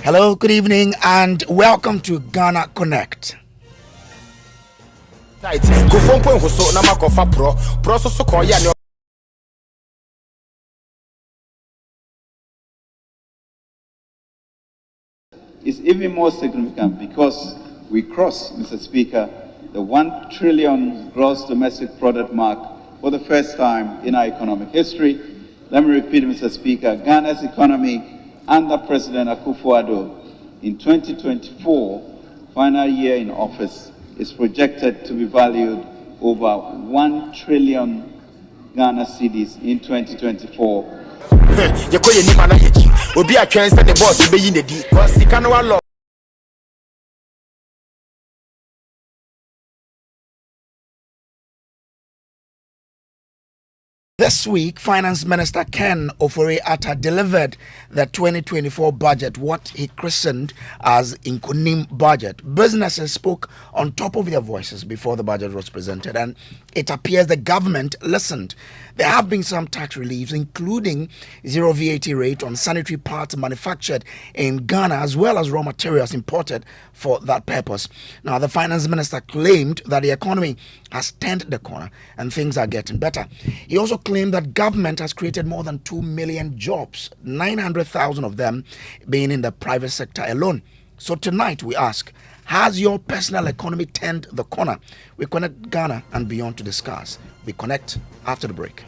Hello, good evening, and welcome to Ghana Connect. Is even more significant because we crossed, Mr. Speaker, the 1 trillion gross domestic product mark for the first time in our economic history. Let me repeat, Mr. Speaker, Ghana's economy under President Akufo-Addo in 2024, final year in office, is projected to be valued over 1 trillion Ghana cedis in 2024. This week, Finance Minister Ken Ofori-Atta delivered the 2024 budget, what he christened as Inkonim budget. Businesses spoke on top of their voices before the budget was presented, and it appears the government listened. There have been some tax reliefs, including zero VAT rate on sanitary parts manufactured in Ghana, as well as raw materials imported for that purpose. Now, the finance minister claimed that the economy has turned the corner and things are getting better. He also claimed that government has created more than 2 million jobs, 900,000 of them being in the private sector alone. So tonight we ask, has your personal economy turned the corner? We connect Ghana and beyond to discuss. We connect after the break.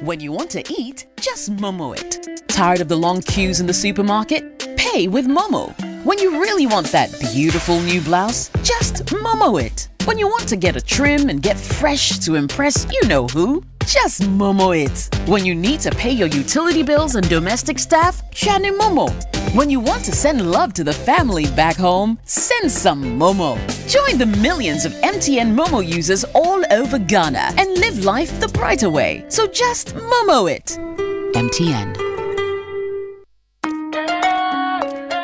When you want to eat, just Momo it. Tired of the long queues in the supermarket? Pay with Momo. When you really want that beautiful new blouse, just Momo it. When you want to get a trim and get fresh to impress you know who, just Momo it. When you need to pay your utility bills and domestic staff, Shani Momo. When you want to send love to the family back home, send some Momo. Join the millions of MTN Momo users all over Ghana and live life the brighter way. So just Momo it. MTN.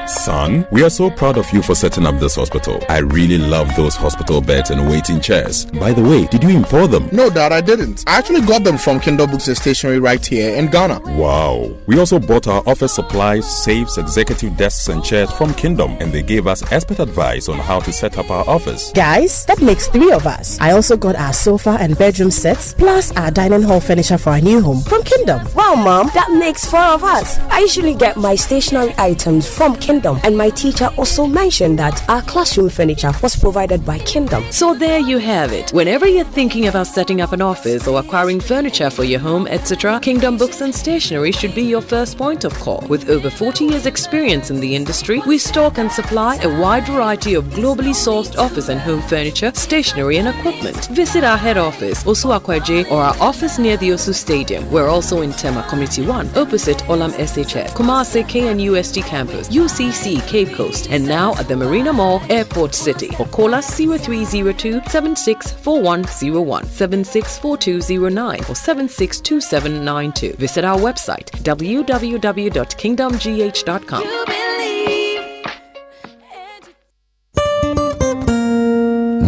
Son, we are so proud of you for setting up this hospital. I really love those hospital beds and waiting chairs. By the way, did you import them? No, Dad, I didn't. I actually got them from Kindle Books and Stationery right here in Ghana. Wow. We also bought our office supplies, safes, executive desks and chairs from Kingdom, and they gave us expert advice on how to set up our office. Guys, that makes 3 of us. I also got our sofa and bedroom sets, plus our dining hall furniture for our new home from Kingdom. Wow, Mom, that makes 4 of us. I usually get my stationery items from Kingdom, and my teacher also mentioned that our classroom furniture was provided by Kingdom. So there you have it. Whenever you're thinking about setting up an office or acquiring furniture for your home, etc., Kingdom Books and Stationery should be your first point of call. With over 40 years experience in the industry, we stock and supply a wide variety of globally sourced office and home furniture, stationery and equipment. Visit our head office, Osu Akwaje, or our office near the Osu Stadium. We're also in Tema Community 1, opposite Olam SHS, Kumasi KNUST campus, UCC Cape Coast, and now at the Marina Mall, Airport City. Or call us 0302 764101, 764209, or 762792. Visit our website www.kingdomgh.com.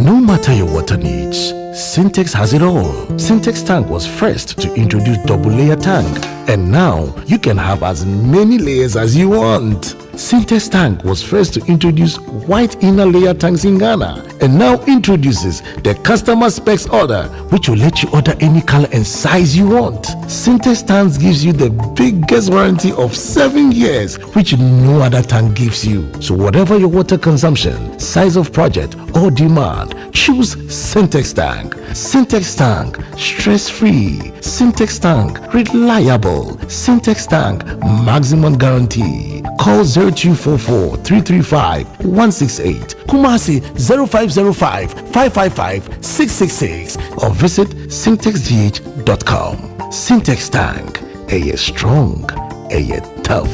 No matter your water needs, Sintex has it all. Sintex tank was first to introduce double layer tank, and now you can have as many layers as you want. Sintex tank was first to introduce white inner layer tanks in Ghana, and now introduces the customer specs order, which will let you order any color and size you want. Sintex tanks gives you the biggest warranty of 7 years, which no other tank gives you. So whatever your water consumption, size of project or demand, choose Sintex tank. Sintex tank, stress-free. Sintex tank, reliable. Sintex tank, maximum guarantee. Call 0244 335 168, Kumasi 0505 555 666, or visit sintexgh.com. Sintex tank, a strong, a tough.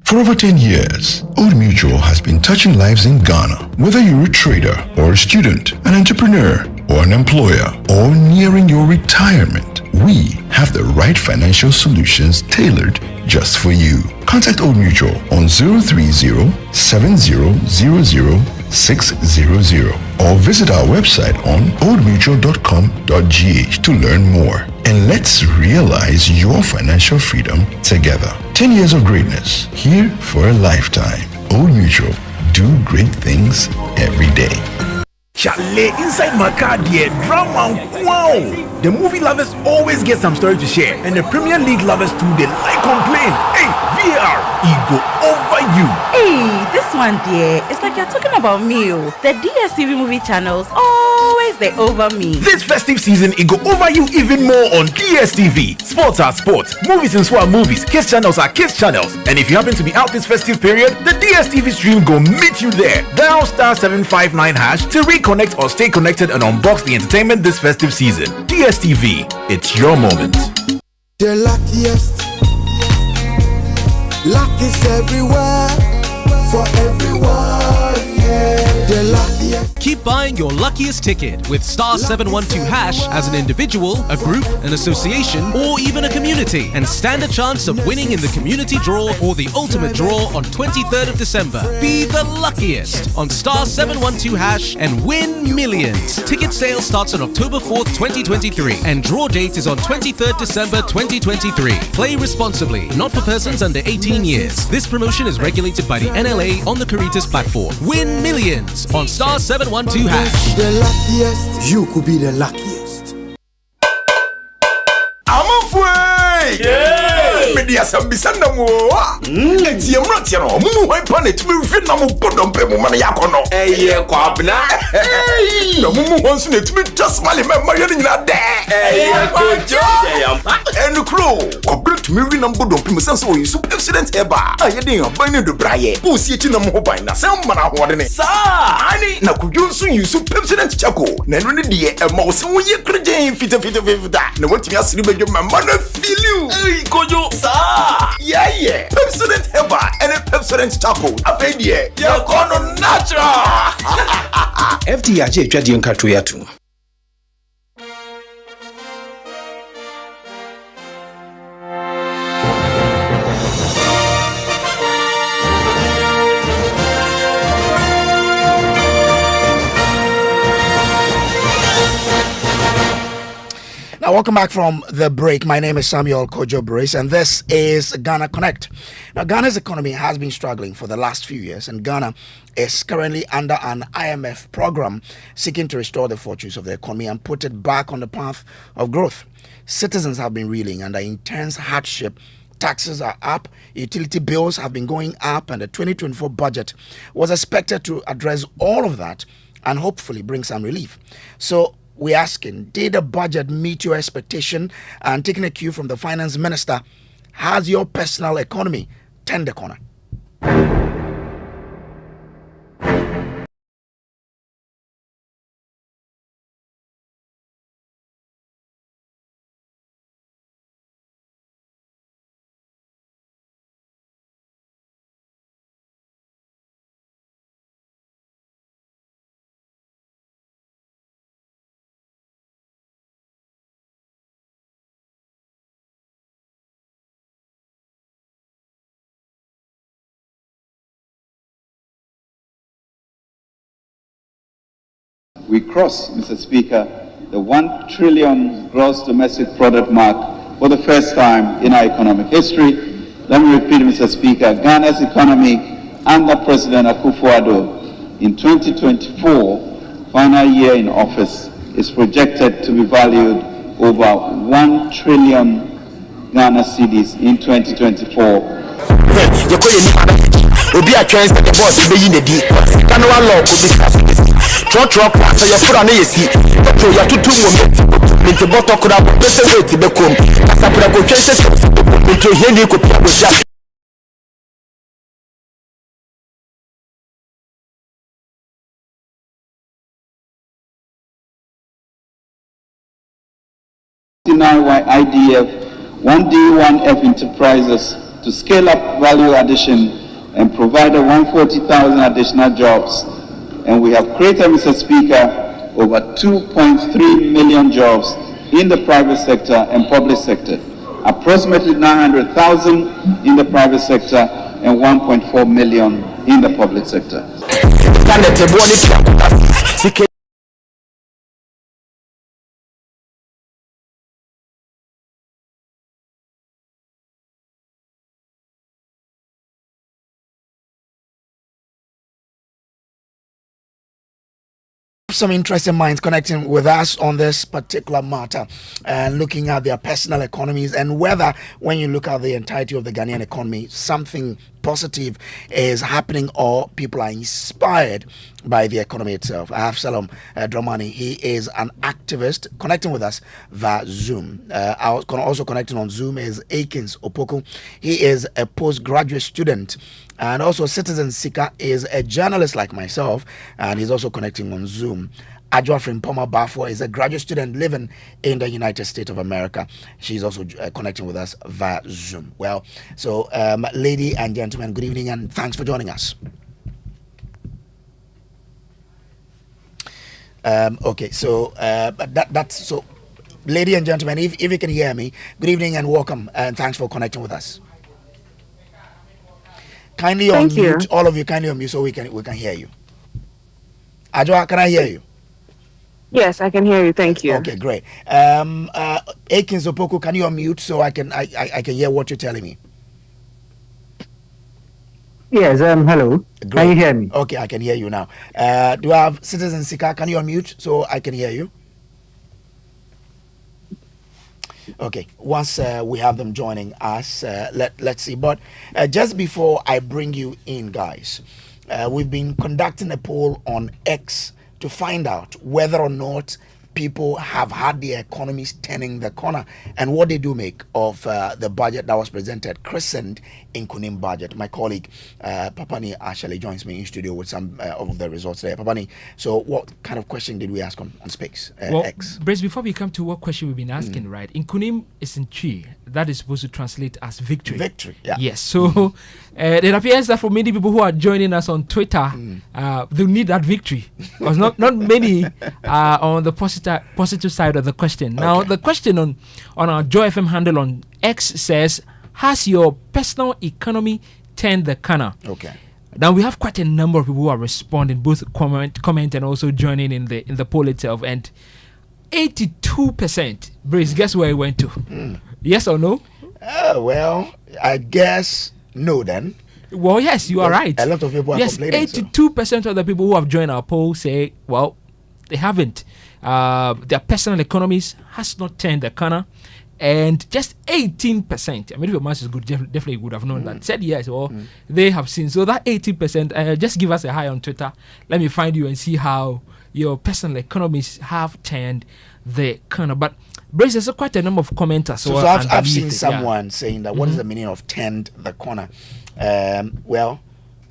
For over 10 years, Old Mutual has been touching lives in Ghana. Whether you're a trader or a student, an entrepreneur or an employer, or nearing your retirement, we have the right financial solutions tailored just for you. Contact Old Mutual on 030-7000-600 or visit our website on oldmutual.com.gh to learn more. and let's realize your financial freedom together. 10 years of greatness, here for a lifetime. Old Mutual, do great things every day. Chalet inside my car, dear drama. Wow! The movie lovers always get some story to share, and the Premier League lovers too, they like complain. Hey, VAR, ego over you. Hey, this one, dear, it's like you're talking about me. The DSTV movie channels always they over me. This festive season, it go over you even more on DSTV. Sports are sports, movies and swap movies, kids channels are kids channels. And if you happen to be out this festive period, the DSTV stream go meet you there. Dial *759# to reconnect or stay connected and unbox the entertainment this festive season. DSTV, it's your moment. The luckiest, luck is everywhere, for everyone, yeah. The luckiest. Keep buying your luckiest ticket with *712# as an individual, a group, an association, or even a community, and stand a chance of winning in the community draw or the ultimate draw on 23rd of December. Be the luckiest on *712# and win millions. Ticket sale starts on October 4th, 2023, and draw date is on 23rd December 2023. Play responsibly, not for persons under 18 years. This promotion is regulated by the NLA on the Caritas platform. Win millions on *712#. The luckiest, you could be the luckiest. I'm afraid. Yeah. Media sambisanda mo. Eti emrati no. Mumu hwan pa na tumi fi na mo bodom pe mo mana yakono. Eye kwabna. Na mumu hwan so na tumi just mali me ma yene nyina de. Eye kojo. Enu kro. Kwabna tumi wi na bodom pe mo sense o yisu accident eba. Ayede yan ban ne do braye. Bo si eti na mo ban na sem mana hode ne. Sa. Ani na kojo so yisu accident chako. Na enu ne de e ma wo se wo ye krejen fita. Na wantimi asiri bejo ma na feel you. Hey Kojo, sir. Yeah. Pepsodent Heba and a Pepsodent Taco. Afedie. You're gonna natural. FDIJ Jadi Nkatuyatu. Now, welcome back from the break. My name is Samuel Kojo Brace, and this is Ghana Connect. Now, Ghana's economy has been struggling for the last few years, and Ghana is currently under an IMF program seeking to restore the fortunes of the economy and put it back on the path of growth. Citizens have been reeling under intense hardship. Taxes are up, utility bills have been going up, and the 2024 budget was expected to address all of that and hopefully bring some relief. So, we're asking, did the budget meet your expectation? And taking a cue from the finance minister, has your personal economy turned the corner? We crossed, Mr. Speaker, the 1 trillion gross domestic product mark for the first time in our economic history. Let me repeat, Mr. Speaker, Ghana's economy under President Akufo-Addo in 2024, final year in office, is projected to be valued over 1 trillion Ghana cedis in 2024. Obi a chance the boss be yin di kan wa law ko discuss tro class ya fura na yesi to ya tutu mo me te boto kura bo se wait be kom asa pra ko chance to he ni ko pia bo ja. IDF 1D1F enterprises to scale up value addition and provided 140,000 additional jobs. And we have created, Mr. Speaker, over 2.3 million jobs in the private sector and public sector. Approximately 900,000 in the private sector and 1.4 million in the public sector. some interesting minds connecting with us on this particular matter and looking at their personal economies and whether, when you look at the entirety of the Ghanaian economy, something positive is happening or people are inspired by the economy itself. I have Salom Dramani. He is an activist connecting with us via Zoom. Also connecting on Zoom is Akins Opoku. He is a postgraduate student, and also Citizen Sika is a journalist like myself, and he's also connecting on Zoom. Ajwa Frimpoma Bafo is a graduate student living in the United States of America. She's also connecting with us via Zoom. Well, so ladies and gentlemen, good evening and thanks for joining us. Okay, so that's so. Ladies and gentlemen, if you can hear me, good evening and welcome, and thanks for connecting with us. Kindly unmute, all of you. Kindly unmute so we can hear you. Ajwa, can I hear you? Yes, I can hear you. Thank you. Okay, great. Akins Opoku, can you unmute so I can hear what you're telling me? Yes, hello. Great. Can you hear me? Okay, I can hear you now. Do I have Citizen Sika? Can you unmute so I can hear you? Okay, once we have them joining us, let's see. But just before I bring you in, guys, we've been conducting a poll on X to find out whether or not people have had the economies turning the corner and what they do make of the budget that was presented, christened Nkunim budget. My colleague Papani actually joins me in studio with some of the results there. Papani, so what kind of question did we ask on Speaks X? Brace, before we come to what question we've been asking, right? Nkunim is in Chi. That is supposed to translate as victory. Victory, yeah. Yes, so it appears that for many people who are joining us on Twitter, they need that victory. Because not many are on the positive side of the question. Now, the question on our Joy FM handle on X says, has your personal economy turned the corner? Okay. Now we have quite a number of people who are responding, both comment and also joining in the poll itself. And 82%, Brace, guess where it went to? Yes or no? Well, I guess no then. Well, yes, you are right. A lot of people are complaining. 82% of the people who have joined our poll say, well, they haven't. Their personal economies has not turned the corner. And just 18%, I mean, if your math is good, definitely would have known that, said yes, or they have seen. So that 18%, just give us a hi on Twitter. Let me find you and see how your personal economies have turned the corner. But Brace, there's quite a number of commenters. So I've seen someone saying that what is the meaning of turned the corner? Well,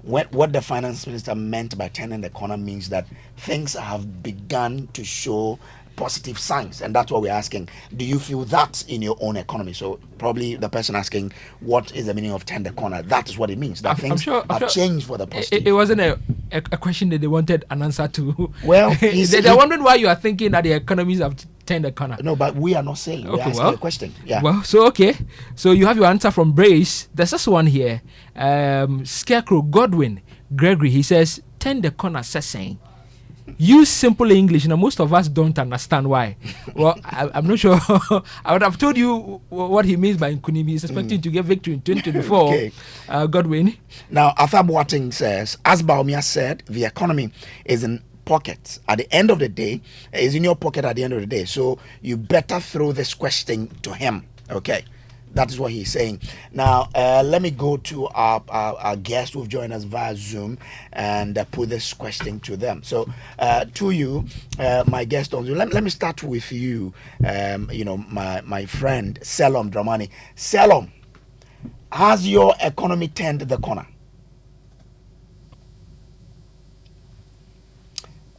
what the finance minister meant by turning the corner means that things have begun to show positive signs, and that's what we're asking. Do you feel that in your own economy? So probably the person asking what is the meaning of turn the corner, that is what it means, that things have changed for the positive. It wasn't a question that they wanted an answer to. Well, they're wondering why you are thinking that the economies have turned the corner. No, but we are not saying. We're asking a question. Yeah. Well, so you have your answer from Brace. There's this one here. Scarecrow Godwin Gregory, he says turn the corner, saying use simple English. Now, most of us don't understand why. Well, I'm not sure. I would have told you what he means by Nkunim. He's expecting to get victory in 2024. Okay. Godwin. Now, Arthur Boateng says, as Baumia said, the economy is in pockets. At the end of the day, is in your pocket at the end of the day. So you better throw this question to him. Okay. That is what he's saying. Now, let me go to our guests who've joined us via Zoom and put this question to them. So, to you, my guest on Zoom, let me start with you, my friend, Salom Dramani. Salom, has your economy turned the corner?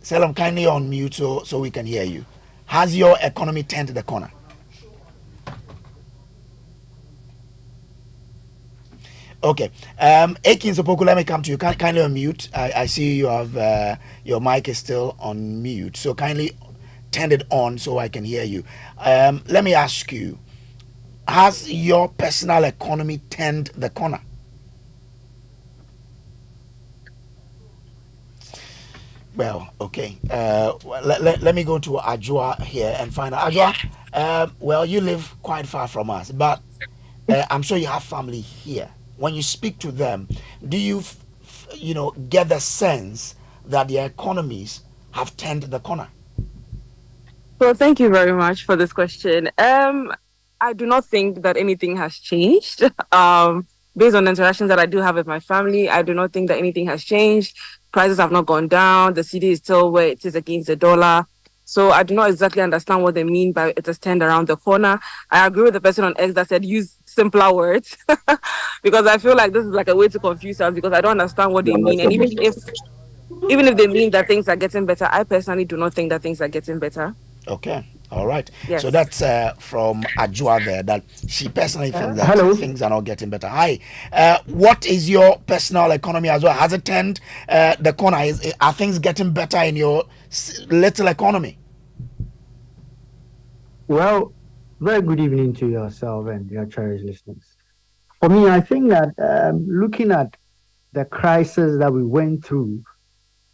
Salom, kindly unmute so we can hear you. Has your economy turned the corner? Okay. Akins Opoku, let me come to you. Kindly unmute. I see you have your mic is still on mute. So kindly turn it on so I can hear you. Let me ask you, has your personal economy turned the corner? Well, okay. Let me go to Ajwa here and find out. Ajwa, well, you live quite far from us, but I'm sure you have family here. When you speak to them, do you, get the sense that their economies have turned the corner? Well, thank you very much for this question. I do not think that anything has changed. Based on the interactions that I do have with my family, I do not think that anything has changed. Prices have not gone down. The CD is still where it is against the dollar. So I do not exactly understand what they mean by it has turned around the corner. I agree with the person on X that said use simpler words because I feel like this is like a way to confuse us because I don't understand what they mean. And even if they mean that things are getting better, I personally do not think that things are getting better. Okay. All right. Yes. So that's from Ajua there, that she personally thinks that hello. things are not getting better. Hi. What is your personal economy as well? Has it turned the corner? Are things getting better in your little economy? Well, very good evening to yourself and your cherished listeners. For me, I think that looking at the crisis that we went through,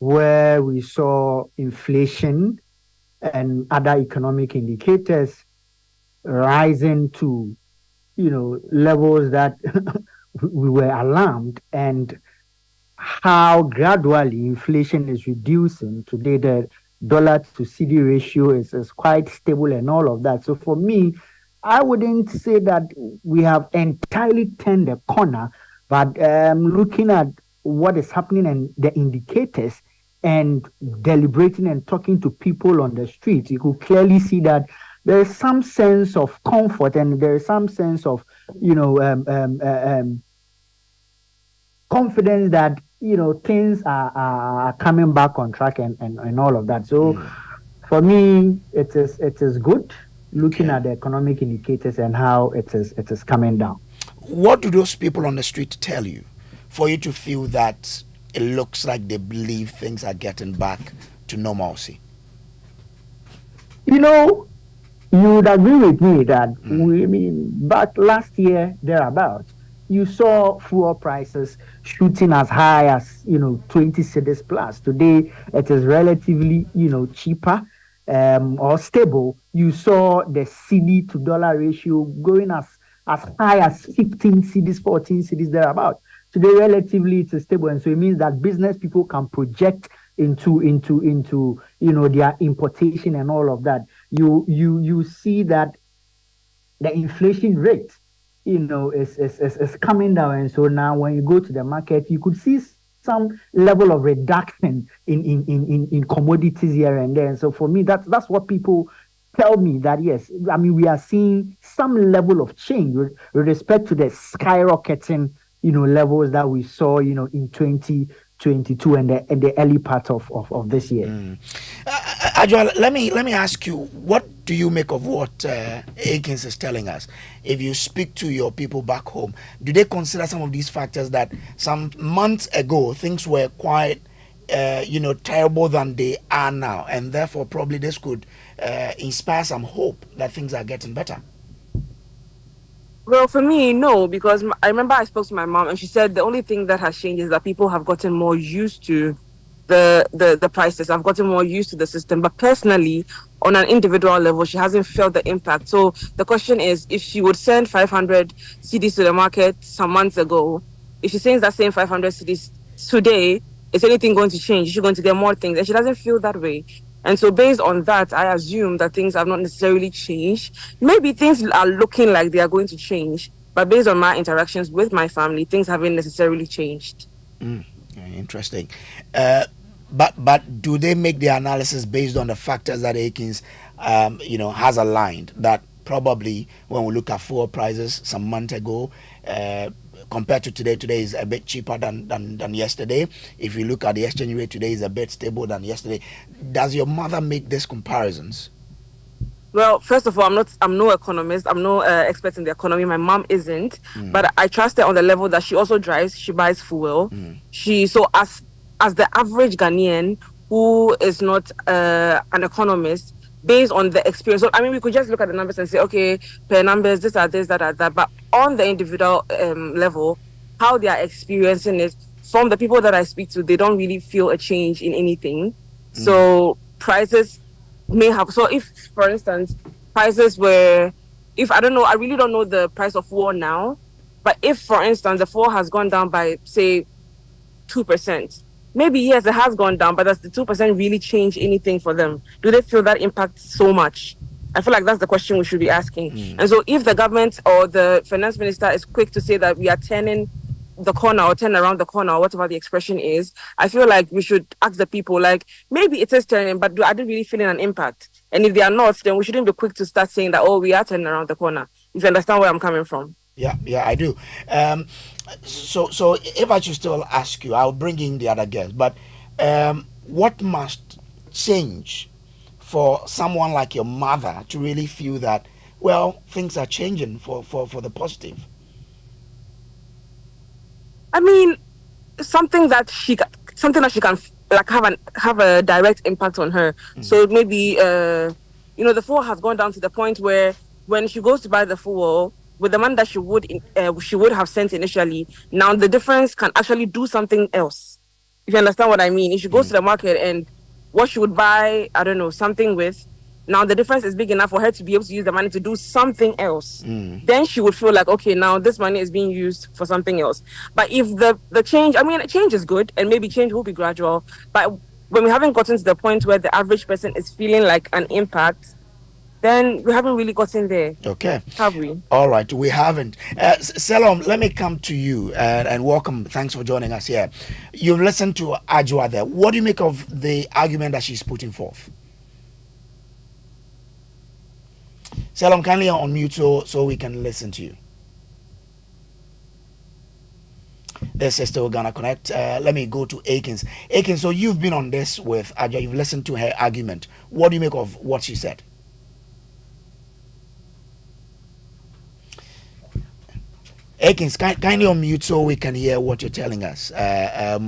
where we saw inflation and other economic indicators rising to, levels that we were alarmed, and how gradually inflation is reducing. Today, the dollar to CD ratio is quite stable and all of that. So for me, I wouldn't say that we have entirely turned the corner, but looking at what is happening and the indicators and deliberating and talking to people on the street, you could clearly see that there is some sense of comfort and there is some sense of, confidence that things are coming back on track and all of that. So for me, it is good looking at the economic indicators and how it is coming down. What do those people on the street tell you for you to feel that it looks like they believe things are getting back to normalcy? You would agree with me that back last year thereabouts, you saw fuel prices shooting as high as 20 cedis plus. Today it is relatively cheaper or stable. You saw the CD to dollar ratio going as high as 15 cedis, 14 cedis thereabouts. Today relatively it is stable, and so it means that business people can project into their importation and all of that. You see that the inflation rate is coming down, and so now when you go to the market, you could see some level of reduction in commodities here and there. And so for me, that's what people tell me, that yes, I mean, we are seeing some level of change with respect to the skyrocketing levels that we saw in 2022 and the early part of this year. Ajua, let me ask you, what do you make of what Akins is telling us? If you speak to your people back home, do they consider some of these factors that some months ago things were quite terrible than they are now, and therefore probably this could inspire some hope that things are getting better? Well, for me, no, because I remember I spoke to my mom and she said the only thing that has changed is that people have gotten more used to the prices. I've gotten more used to the system. But personally, on an individual level, she hasn't felt the impact. So the question is, if she would send 500 CDs to the market some months ago, if she sends that same 500 CDs today, is anything going to change? Is she going to get more things? And she doesn't feel that way. And so based on that, I assume that things have not necessarily changed. Maybe things are looking like they are going to change, but based on my interactions with my family, things haven't necessarily changed. Interesting. But do they make the analysis based on the factors that Akins has aligned, that probably when we look at fuel prices some month ago, compared to today is a bit cheaper than yesterday. If you look at the exchange rate, today is a bit stable than yesterday. Does your mother make these comparisons? Well, first of all, I'm no economist. I'm no expert in the economy. My mom isn't, but I trust her on the level that she also drives. She buys fuel. So as the average Ghanaian who is not an economist, based on the experience. So, I mean, we could just look at the numbers and say, okay, per numbers, this are this, that are that. But on the individual level, how they are experiencing it, from the people that I speak to, they don't really feel a change in anything. So prices may have. So if, for instance, prices were, if I don't know, I really don't know the price of fuel now. But if, for instance, the fuel has gone down by, say, 2%, maybe yes, it has gone down, but does the 2% really change anything for them? Do they feel that impact so much? I feel like that's the question we should be asking. And so if the government or the finance minister is quick to say that we are turning the corner or turn around the corner or whatever the expression is, I feel like we should ask the people, like, maybe it is turning, but are they really feeling an impact? And if they are not, then we shouldn't be quick to start saying that, oh, we are turning around the corner. If you understand where I'm coming from. Yeah, I do. So if I should still ask you, I'll bring in the other guests. But what must change for someone like your mother to really feel that, well, things are changing for the positive? I mean, something that she can like have a direct impact on her. So maybe the fuel has gone down to the point where when she goes to buy the fuel with the money that she would have sent initially, now the difference can actually do something else. If you understand what I mean, if she goes to the market and what she would buy, I don't know, something with, now the difference is big enough for her to be able to use the money to do something else. Then she would feel like, okay, now this money is being used for something else. But if the change, I mean, change is good and maybe change will be gradual. But when we haven't gotten to the point where the average person is feeling like an impact, then we haven't really gotten there. Okay. Have we? All right, we haven't. Selom, let me come to you and welcome. Thanks for joining us here. You've listened to Ajwa there. What do you make of the argument that she's putting forth? Selom, kindly unmute so we can listen to you. This is still gonna connect. Let me go to Akins. Akins, so you've been on this with Ajwa. You've listened to her argument. What do you make of what she said? Akins, kindly unmute so we can hear what you're telling us. I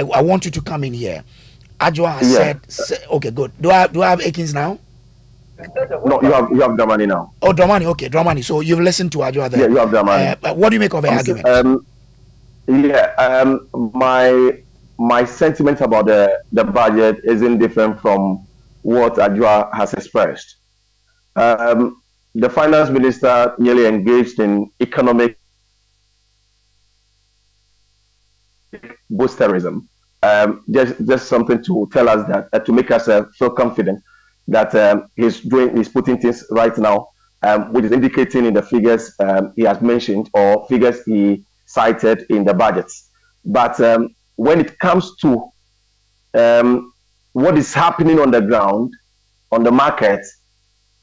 want you to come in here. Ajwa has said, okay, good. Do I have Akins now? No, you have Dramani now. Oh, Dramani, okay, Dramani. So you've listened to Ajwa there. Yeah, you have Dramani. What do you make of her argument? My sentiment about the budget isn't different from what Ajwa has expressed. The finance minister nearly engaged in economic boosterism. Just something to tell us that to make us feel confident that he's putting things right now, which is indicating in the figures he has mentioned or figures he cited in the budgets. But when it comes to what is happening on the ground, on the market,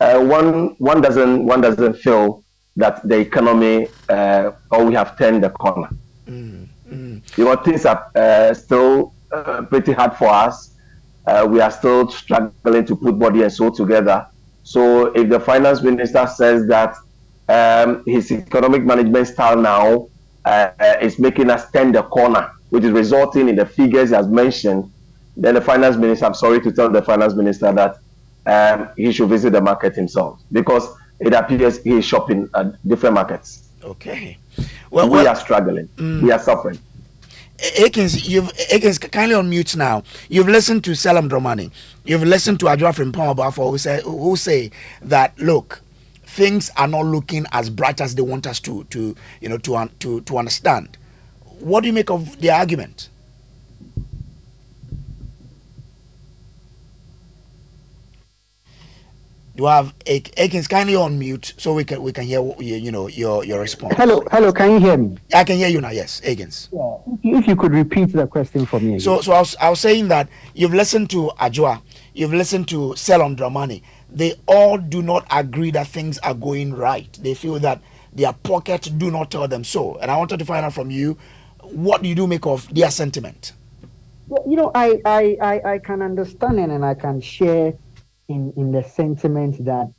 one doesn't feel that the economy or we have turned the corner. Things are still pretty hard for us. We are still struggling to put body and soul together. So if the finance minister says that his economic management style now is making us turn the corner, which is resulting in the figures as mentioned, then the finance minister, I'm sorry to tell the finance minister that he should visit the market himself, because it appears he is shopping at different markets. Okay. Well, we are struggling. We are suffering. Akins, kindly unmute now. You've listened to Selam Dramani. You've listened to Ajwa from Pomabafo who say that, look, things are not looking as bright as they want us to understand. What do you make of the argument? You have Akins, kindly unmute so we can hear your response. Hello, can you hear me? I can hear you now. Yes, Akins. Yeah. If you could repeat the question for me again. So I was saying that you've listened to Ajwa, you've listened to Selam Dramani. They all do not agree that things are going right. They feel that their pockets do not tell them so. And I wanted to find out from you, what do you make of their sentiment? I can understand it and I can share in the sentiment that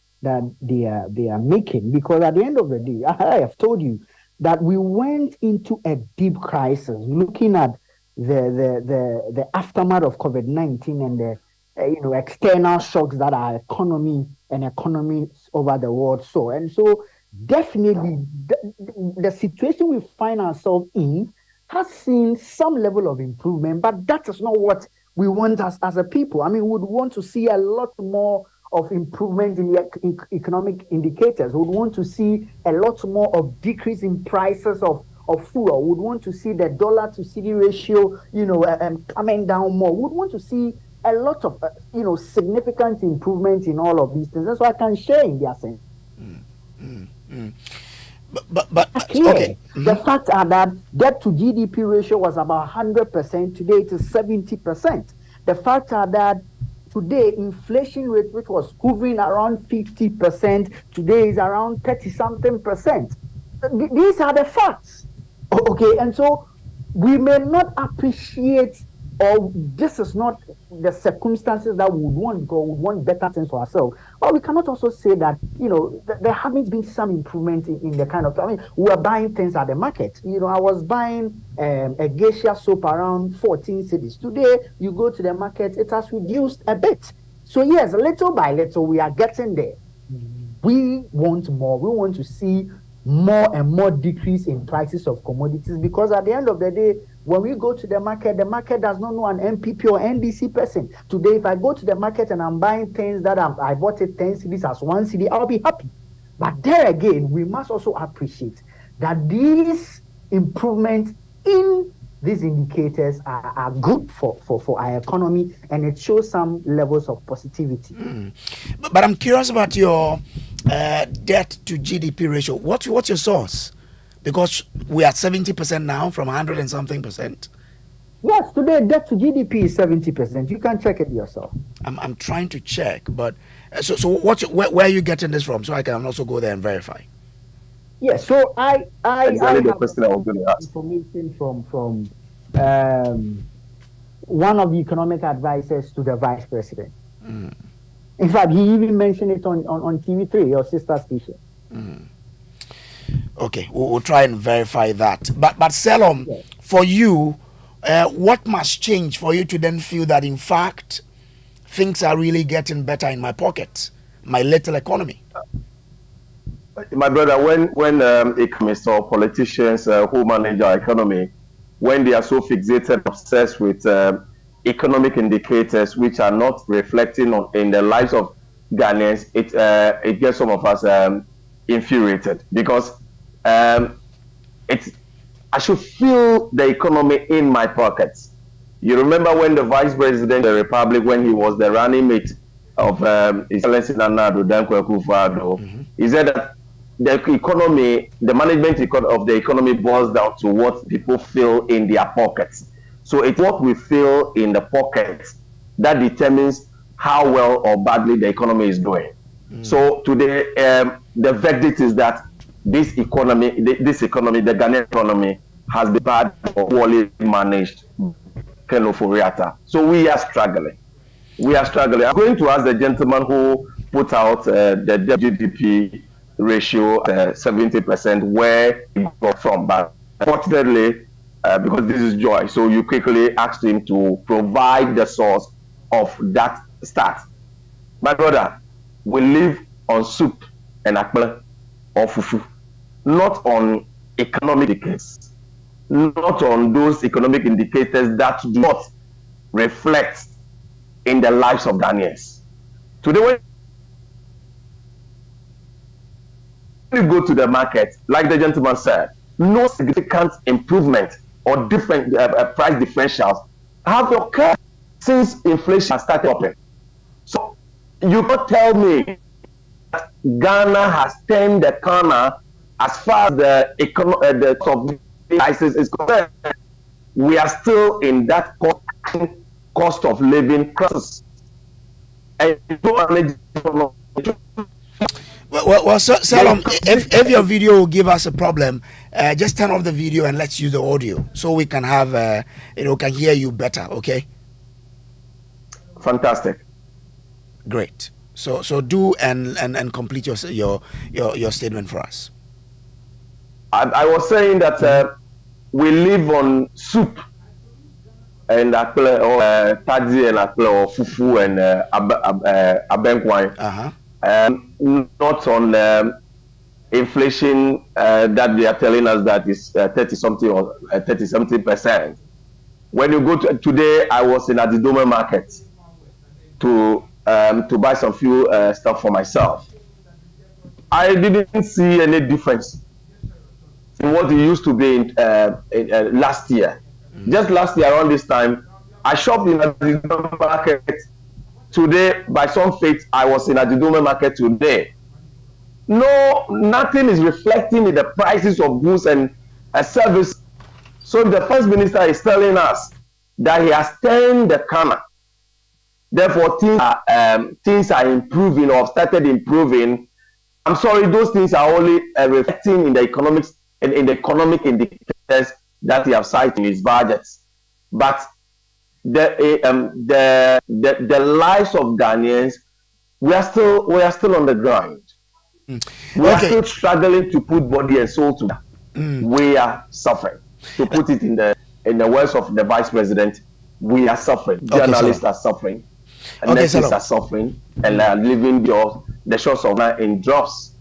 they are making, because at the end of the day, I have told you that we went into a deep crisis looking at the aftermath of COVID-19 and the external shocks that our economy and economies over the world saw. And so definitely the situation we find ourselves in has seen some level of improvement, but that is not what we want as a people. I mean, we would want to see a lot more of improvement in the economic indicators. We would want to see a lot more of decrease in prices of of fuel, would want to see the dollar to CD ratio, coming down more. Would want to see a lot of, significant improvement in all of these things. That's why I can share in their sense. But okay. The facts are that debt to GDP ratio was about 100%. Today it is 70%. The facts are that today inflation rate, which was hovering around 50%, today is around 30-something percent. These are the facts. Okay, and so we may not appreciate, or this is not the circumstances that we would want, because we want better things for ourselves. But we cannot also say that, there haven't been some improvement in the kind of, we are buying things at the market. I was buying a geisha soap around 14 cities. Today, you go to the market, it has reduced a bit. So yes, little by little, we are getting there. We want more. We want to see more and more decrease in prices of commodities, because at the end of the day, when we go to the market does not know an MPP or NDC person. Today, if I go to the market and I'm buying things that I bought it 10 cedis as 1 cedi, I'll be happy. But there again, we must also appreciate that these improvements in these indicators are good for our economy, and it shows some levels of positivity. But I'm curious about your debt to GDP ratio. What's your source? Because we are 70% now from 100 and something percent. Yes, today debt to GDP is 70%. You can check it yourself. I'm trying to check, but so where are you getting this from? So I can also go there and verify. Yes, so I exactly the question I was going to ask. Information from one of the economic advisors to the vice president. In fact, he even mentioned it on TV3, your sister station. Okay, we'll try and verify that. But Selom, yes, for you, what must change for you to then feel that in fact things are really getting better in my pocket, my little economy? My brother, when economists or politicians who manage our economy, when they are so fixated, obsessed with economic indicators which are not reflecting in the lives of Ghanaians, it gets some of us infuriated, because I should feel the economy in my pockets. You remember when the vice president of the republic, when he was the running mate of His Excellency Nana Addo Dankwa Akufo-Addo, he said that the economy, the management of the economy boils down to what people feel in their pockets. So it's what we feel in the pockets that determines how well or badly the economy is doing. So today, the verdict is that this economy, the Ghanaian economy, has been bad or poorly managed. So we are struggling. I'm going to ask the gentleman who put out the GDP ratio 70% where he got from, but fortunately, because this is Joy, so you quickly asked him to provide the source of that stat. My brother, we live on soup and akple or fufu, not on economic indicators, not on those economic indicators that do not reflect in the lives of Ghanaians. Today, when you go to the market, like the gentleman said, no significant improvement or different price differentials have occurred since inflation started upping. So you can't tell me that Ghana has turned the corner as far as the cost of crisis is concerned. We are still in that cost of living crisis. And well, Salom, if your video will give us a problem, just turn off the video and let's use the audio so we can have, can hear you better. Okay. Fantastic. Great. So do and complete your statement for us. I was saying that we live on soup and akple or tadzi and akple or fufu and abenkwine. Not on inflation that they are telling us that is 30-something or 30-something%. When you go to today, I was in Adidome market to buy some few stuff for myself. I didn't see any difference in what it used to be last year. Just last year around this time, I shopped in a market. Today, by some fate, I was in a Didume market today. No, nothing is reflecting in the prices of goods and service. So the first minister is telling us that he has turned the corner. Therefore, things are improving or started improving. I'm sorry, those things are only reflecting in the economics in the economic indicators that he has cited in his budgets. But the lives of Ghanaians, we are still on the ground. We are still struggling to put body and soul together. We are suffering. To put it in the words of the vice president, we are suffering. Journalists are suffering. Nurses are suffering and are living the shores of life in drops.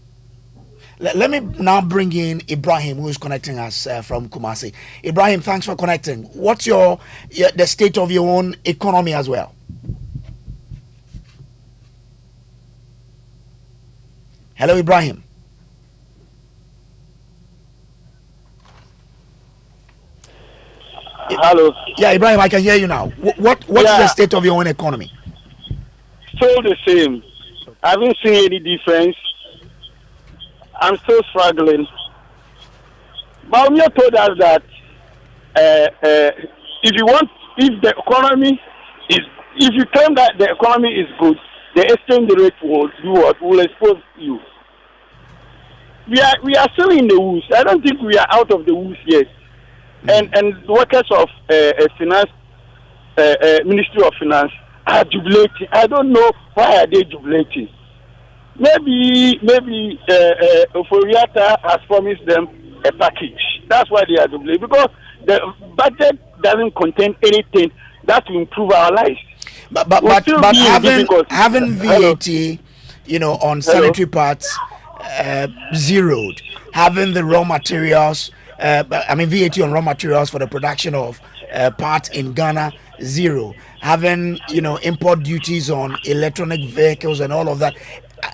Let me now bring in Ibrahim, who is connecting us from Kumasi. Ibrahim, thanks for connecting. What's the state of your own economy as well? Hello, Ibrahim. Hello. Yeah, Ibrahim, I can hear you now. What's the state of your own economy? Still the same. I haven't seen any difference. I'm still struggling. Baumia told us that if you claim that the economy is good, the exchange rate will expose you. We are still in the woods. I don't think we are out of the woods yet. And workers of finance, Ministry of Finance are jubilating. I don't know why are they jubilating. Maybe Oforiata has promised them a package. That's why they are jubilating, because the budget doesn't contain anything that will improve our lives. But having VAT, on sanitary parts zeroed, having the raw materials, VAT on raw materials for the production of parts in Ghana zero, having import duties on electronic vehicles and all of that.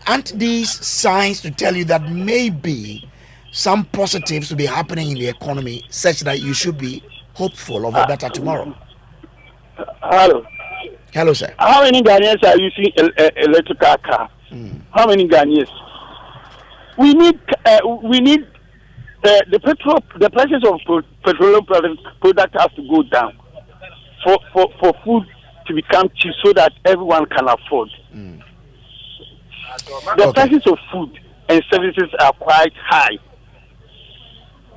Aren't these signs to tell you that maybe some positives will be happening in the economy, such that you should be hopeful of a better tomorrow? Hello, sir. How many Ghanaians are using electrical car? How many Ghanaians? We need the prices of petroleum product has to go down for food to become cheap, so that everyone can afford. The prices of food and services are quite high,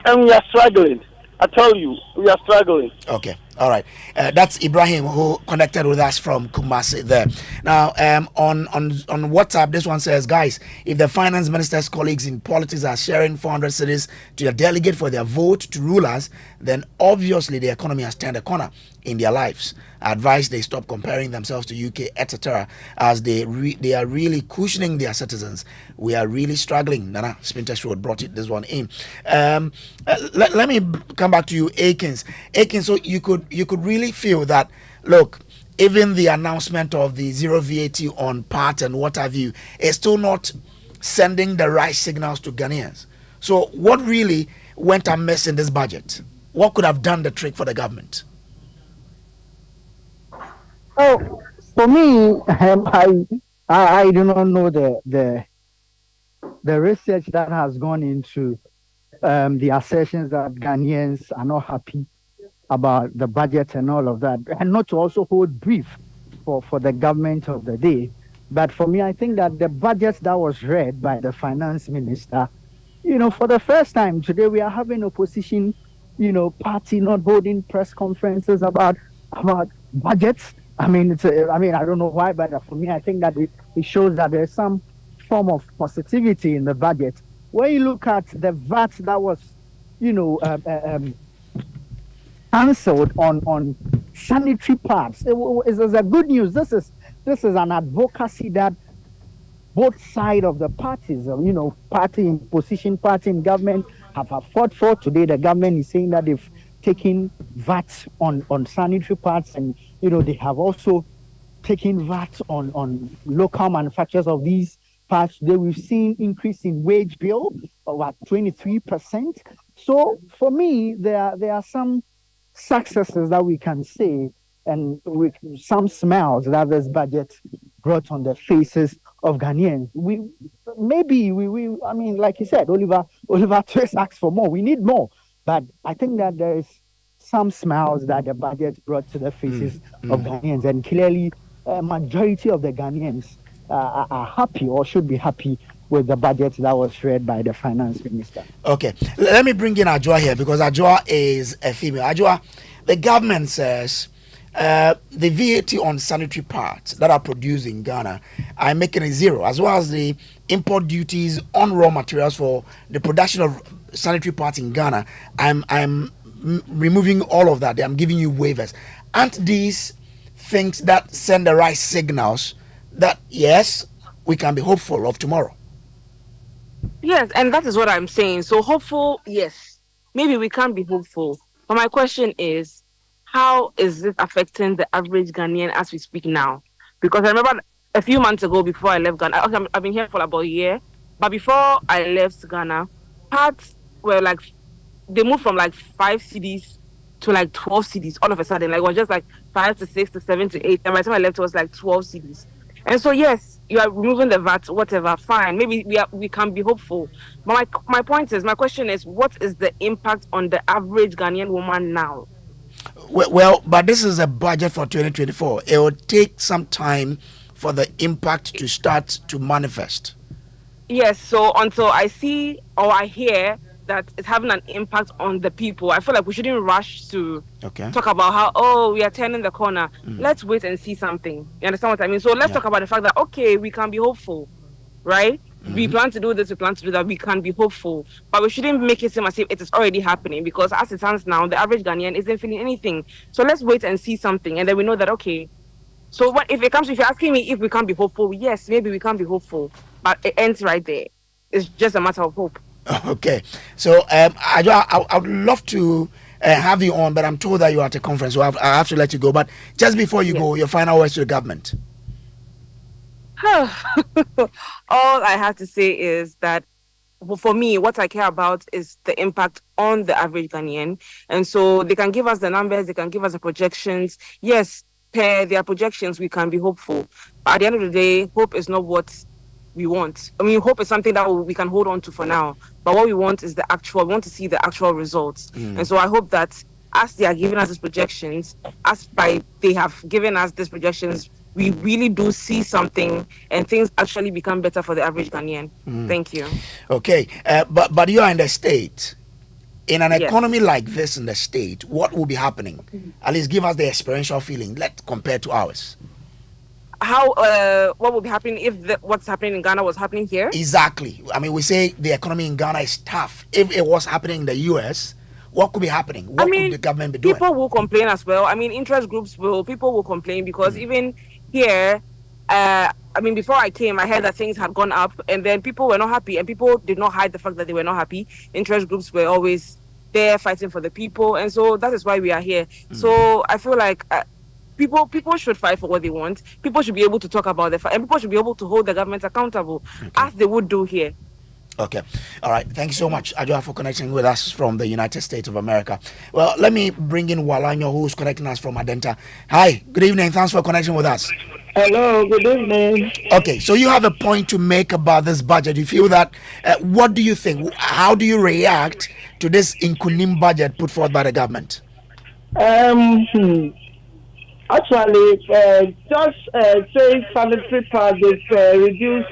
and we are struggling. I tell you, we are struggling. Okay, all right. That's Ibrahim, who connected with us from Kumasi there. Now, on WhatsApp, this one says, guys, if the finance minister's colleagues in politics are sharing 400 cedis to a delegate for their vote to rule us, then obviously the economy has turned a corner in their lives. I advise they stop comparing themselves to UK, etc., as they are really cushioning their citizens. We are really struggling. Nana Spinters Road brought this one in. Let me come back to you, Akins. Akins, so you could really feel that, look, even the announcement of the zero VAT on parts and what have you is still not sending the right signals to Ghanaians. So what really went amiss in this budget? What could have done the trick for the government? Oh, for me, I do not know the research that has gone into the assertions that Ghanaians are not happy about the budget and all of that, and not to also hold brief for the government of the day. But for me, I think that the budget that was read by the finance minister, for the first time today, we are having opposition, party not holding press conferences about budgets. I don't know why, but for me, I think that it shows that there's some form of positivity in the budget. When you look at the VAT that was, cancelled on sanitary pads, it's a good news. This is an advocacy that both sides of the parties, party in position, party in government, have fought for. Today, the government is saying that they've taken VAT on sanitary pads, and they have also taken VAT on local manufacturers of these parts. Today, we've seen increase in wage bill of about 23%. So for me, there are some successes that we can say, and with some smiles that this budget brought on the faces of Ghanaians. We I mean, like you said, Oliver Twist asked for more. We need more, but I think that there is some smiles that the budget brought to the faces of Ghanaians, and clearly, a majority of the Ghanaians are happy or should be happy with the budget that was read by the finance minister. Okay, let me bring in Ajua here because Ajua is a female. Ajua, the government says the VAT on sanitary parts that are produced in Ghana are making it zero, as well as the import duties on raw materials for the production of sanitary parts in Ghana. I'm removing all of that. I'm giving you waivers. Aren't these things that send the right signals that yes, we can be hopeful of tomorrow? Yes, and that is what I'm saying. So hopeful, yes. Maybe we can be hopeful. But my question is, how is it affecting the average Ghanaian as we speak now? Because I remember a few months ago before I left Ghana, okay, I've been here for about a year, but before I left Ghana, parts were like, they moved from like 5 cities to like 12 cities all of a sudden. Like it was just like 5 to 6 to 7 to 8. And by the time I left, it was like 12 cities. And so, yes, you are removing the VAT, whatever, fine. Maybe we can be hopeful. But my point is, my question is, what is the impact on the average Ghanaian woman now? Well, but this is a budget for 2024. It will take some time for the impact to start to manifest. Yes, so until I see or I hear that it's having an impact on the people, I feel like we shouldn't rush to talk about how, we are turning the corner. Let's wait and see something. You understand what I mean? So let's talk about the fact that, okay, we can be hopeful, right? We plan to do this, we plan to do that, we can be hopeful. But we shouldn't make it seem as if it is already happening, because as it stands now, the average Ghanaian isn't feeling anything. So let's wait and see something, and then we know that, okay, so what if you're asking me if we can be hopeful, yes, maybe we can be hopeful, but it ends right there. It's just a matter of hope. Okay, so I would love to have you on, but I'm told that you're at a conference, so I have to let you go. But just before you go, your final words to the government. All I have to say is that for me, what I care about is the impact on the average Ghanaian. And so they can give us the numbers, they can give us the projections. Yes, per their projections, we can be hopeful. But at the end of the day, hope is not what we want. I mean, hope is something that we can hold on to for now. But what we want is we want to see the actual results. And so I hope that as they are giving us these projections, they have given us these projections, we really do see something and things actually become better for the average Ghanaian. Thank you. Okay, but you are in the state. In an economy like this in the state, what will be happening? At least give us the experiential feeling. Let's compare to ours. How what would be happening if what's happening in Ghana was happening here? Exactly. I mean, we say the economy in Ghana is tough. If it was happening in the US, what could be happening? What could the government be doing? People will complain as well. I mean, interest groups people will complain because even here, I mean, before I came, I heard that things had gone up, and then people were not happy, and people did not hide the fact that they were not happy. Interest groups were always there fighting for the people, and so that is why we are here. So I feel like people should fight for what they want. People should be able to talk about the fight, and people should be able to hold the government accountable as they would do here. Okay. All right. Thank you so much, Ajua, for connecting with us from the United States of America. Well, let me bring in Walanyo, who's connecting us from Adenta. Hi. Good evening. Thanks for connecting with us. Hello. Good evening. Okay. So you have a point to make about this budget. You feel that, what do you think? How do you react to this Nkunim budget put forth by the government? Actually, just saying sanitary pads is reduce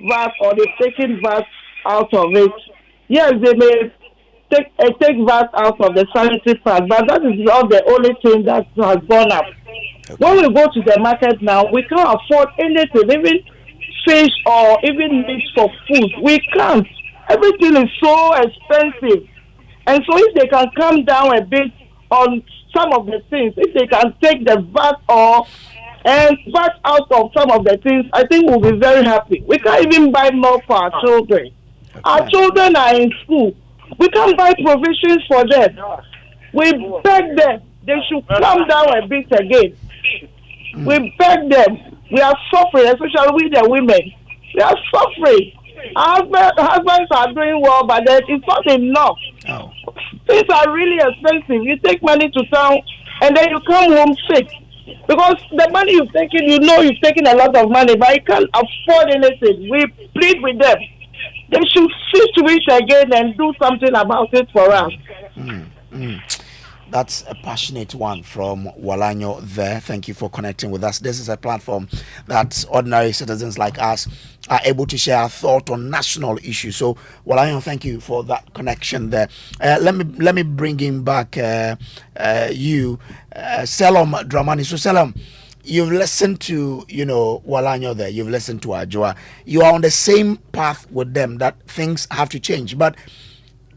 VAT or they're taking VAT out of it. Yes, they may take VAT out of the sanitary pad, but that is not the only thing that has gone up. Okay. When we go to the market now, we can't afford anything, even fish or even meat for food. We can't. Everything is so expensive. And so if they can come down a bit on some of the things, if they can take the VAT and VAT out of some of the things, I think we'll be very happy. We can't even buy more for our children. Okay. Our children are in school. We can't buy provisions for them. We beg them. They should come down a bit again. We beg them. We are suffering, especially with the women. We are suffering. Our husbands are doing well, but it's not enough. Oh. Things are really expensive. You take money to town and then you come home sick. Because the money you've taken, you know you've taken a lot of money, but you can't afford anything. We plead with them. They should see to it again and do something about it for us. That's a passionate one from Walanyo there. Thank you for connecting with us. This is a platform that ordinary citizens like us are able to share our thought on national issues. So Walanyo, thank you for that connection there. Let me bring him back. You, Selam Dramani. So Selam, you've listened to Walanyo there. You've listened to Ajwa. You are on the same path with them that things have to change, but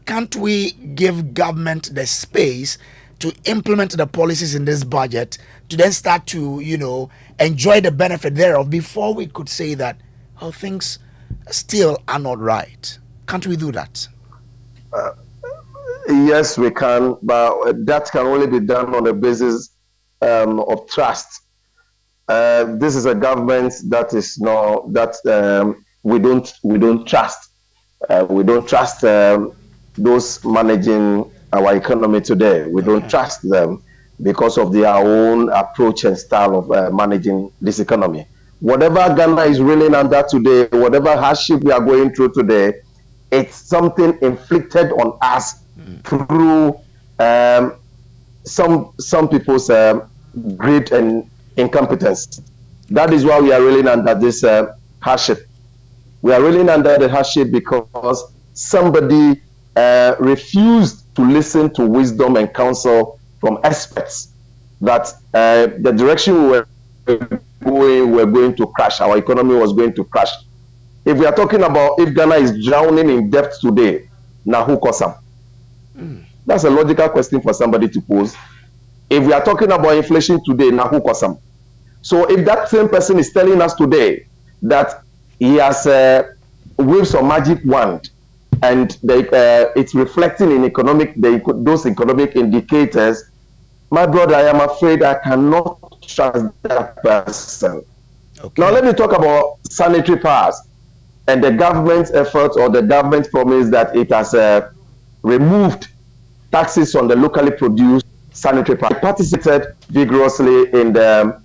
can't we give government the space to implement the policies in this budget to then start to, enjoy the benefit thereof before we could say that, things still are not right? Can't we do that? Yes, we can, but that can only be done on the basis of trust. This is a government that is we don't trust. We don't trust those managing our economy today. We don't trust them because of their own approach and style of managing this economy. Whatever Ghana is reeling under today, whatever hardship we are going through today, it's something inflicted on us through some people's greed and incompetence. That is why we are reeling under this hardship. We are reeling under the hardship because somebody refused to listen to wisdom and counsel from experts that the direction we were going to crash, our economy was going to crash. If we are talking about if Ghana is drowning in debt today, now who caused them? That's a logical question for somebody to pose. If we are talking about inflation today, now who caused them? So if that same person is telling us today that he has waved some magic wand and it's reflecting in those economic indicators, my brother, I am afraid I cannot trust that person. Okay. Now let me talk about sanitary pads and the government's effort or the government's promise that it has removed taxes on the locally produced sanitary pads. I participated vigorously in the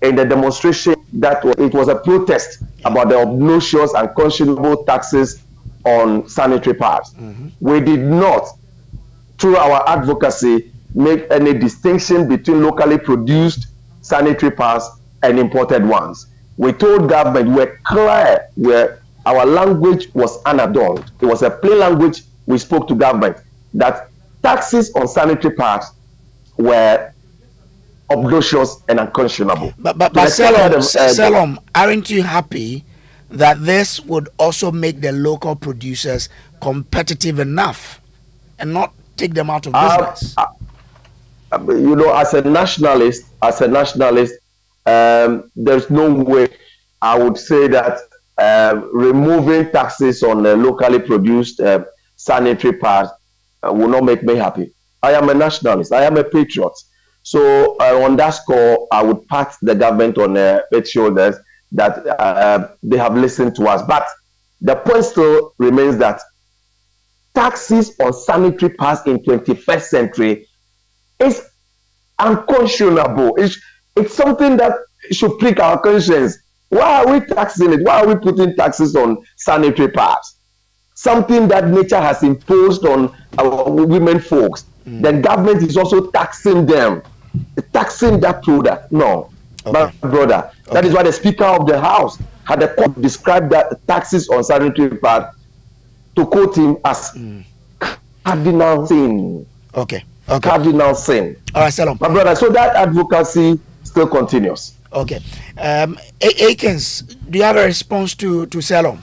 demonstration it was a protest about the obnoxious and unconscionable taxes on sanitary pads. We did not, through our advocacy, make any distinction between locally produced sanitary pads and imported ones. We told government, we're clear, where our language was unadorned. It was a plain language we spoke to government that taxes on sanitary pads were obnoxious and unconscionable. But Salom, aren't you happy that this would also make the local producers competitive enough and not take them out of business? As a nationalist, there's no way I would say that removing taxes on locally produced sanitary pads will not make me happy. I am a nationalist. I am a patriot. So on that score, I would pat the government on its shoulders that they have listened to us. But the point still remains that taxes on sanitary pads in 21st century is unconscionable. It's something that should prick our conscience. Why are we taxing it? Why are we putting taxes on sanitary pads? Something that nature has imposed on our women folks. The government is also taxing them. Taxing that product. No. My brother. That is why the Speaker of the House had the court describe that taxes on sanitary pads, to quote him, as cardinal sin. Okay. Cardinal sin. All right, Salom. My brother, so that advocacy still continues. Okay. Akins, do you have a response to Salom?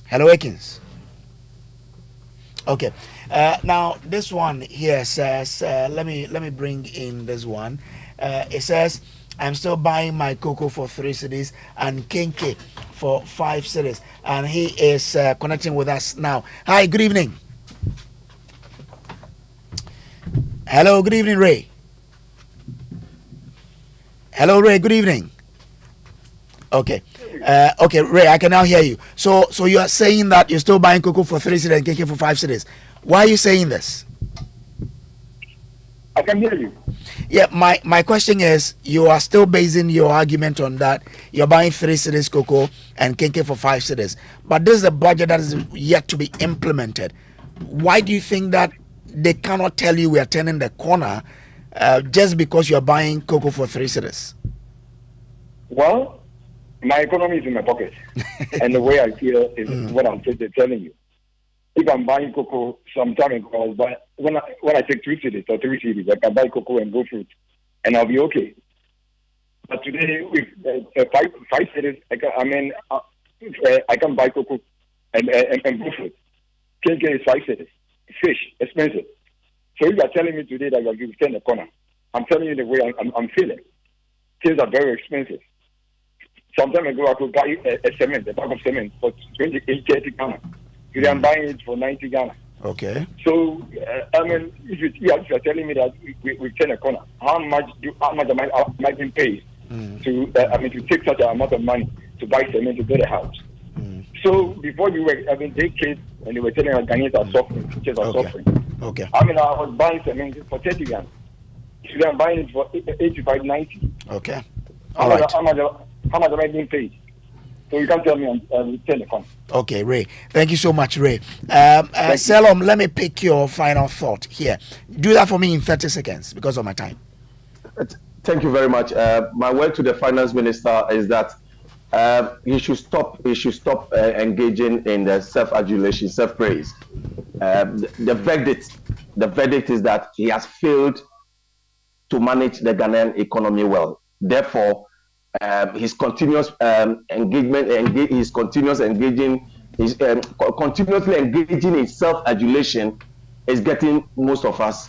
Hello, Akins. Okay. Now this one here says, let me bring in this one. It says, I'm still buying my cocoa for 3 cedis and Kenke for 5 cedis, and he is connecting with us now. Hi, good evening. Hello, good evening, Ray. Hello, Ray, good evening. Okay. Okay, Ray, I can now hear you. So you are saying that you're still buying cocoa for 3 cedis and KK for 5 cedis. Why are you saying this? I can hear you. Yeah, my question is, you are still basing your argument on that you're buying 3 cedis cocoa and KK for 5 cedis, but this is a budget that is yet to be implemented. Why do you think that they cannot tell you we are turning the corner just because you're buying cocoa for 3 cedis? Well, my economy is in my pocket, and the way I feel is what I'm telling you. If I'm buying cocoa sometime ago, but when I take 2 cedis or 3 cedis, I can buy cocoa and go fruit, and I'll be okay. But today, with 5 cedis, I can buy cocoa and go fruit. KK is 5 cedis. Fish, expensive. So if you're telling me today that you've turned the corner, I'm telling you the way I'm feeling. Things are very expensive. Some time ago, I could buy a bag of cement for 28, 30 Ghana. Today, I'm buying it for 90 Ghana. Okay. So, if you're telling me that we've turned a corner, how much am I being paid to take such an amount of money to buy cement to build a house? So, before you were, they came and they were telling us Ghanaians are suffering, teachers are suffering. Okay. I was buying cement for 30 Ghana. Today, I'm buying it for 85, 90. Okay. How much am I being paid? So you can't tell me I'm turned the corner. Okay, Ray. Thank you so much, Ray. Salom, let me pick your final thought here. Do that for me in 30 seconds because of my time. Thank you very much. My word to the finance minister is that he should stop engaging in the self-adulation, self-praise. The verdict is that he has failed to manage the Ghanaian economy well. Therefore, his continuously engaging in self-adulation is getting most of us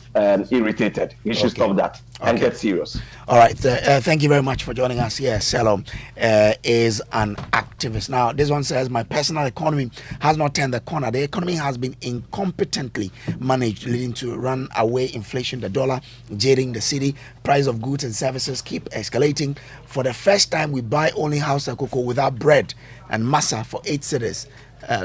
irritated. He should stop that and get serious. All right. Thank you very much for joining us here. Salom is an activist. Now, this one says, my personal economy has not turned the corner. The economy has been incompetently managed, leading to runaway inflation, the dollar jading the city. Price of goods and services keep escalating. For the first time, we buy only house of cocoa without bread and masa for 8 cedis.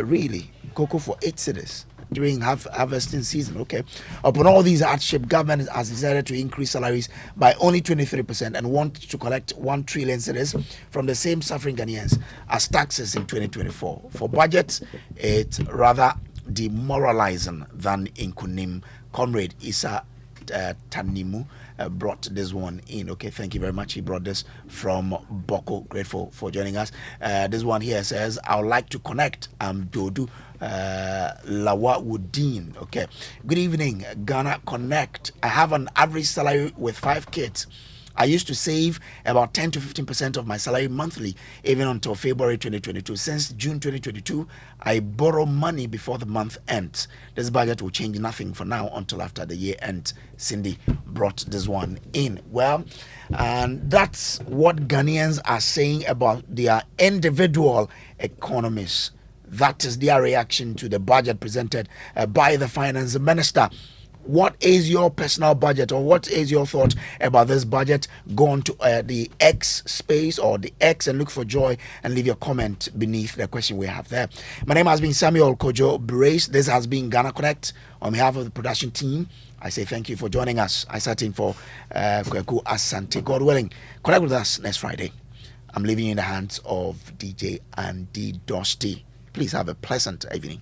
Really? Cocoa for 8 cedis? During harvesting season. Okay. Upon all these hardship, government has decided to increase salaries by only 23% and want to collect 1 trillion cedis from the same suffering Ghanaians as taxes in 2024. For budgets, it's rather demoralizing than Nkunim. Comrade Isa Tanimu brought this one in. Okay, thank you very much. He brought this from Boko. Grateful for joining us. This one here says, I would like to connect. Dodu Lawa Woodin. Okay, good evening, Ghana Connect. I have an average salary with 5 kids. I used to save about 10 to 15% of my salary monthly, even until February 2022. Since June 2022, I borrow money before the month ends. This budget will change nothing for now until after the year ends. Cindy brought this one in. Well, and that's what Ghanaians are saying about their individual economies. That is their reaction to the budget presented by the finance minister. What is your personal budget, or what is your thought about this budget? Go on to the X space or the X and look for Joy and leave your comment beneath the question we have there. My name has been Samuel Kojo Brace. This has been Ghana Connect. On behalf of the production team, I say thank you for joining us. I sat in for Kweku Asante. God willing, connect with us next Friday. I'm leaving you in the hands of DJ Andy Dosty. Please have a pleasant evening.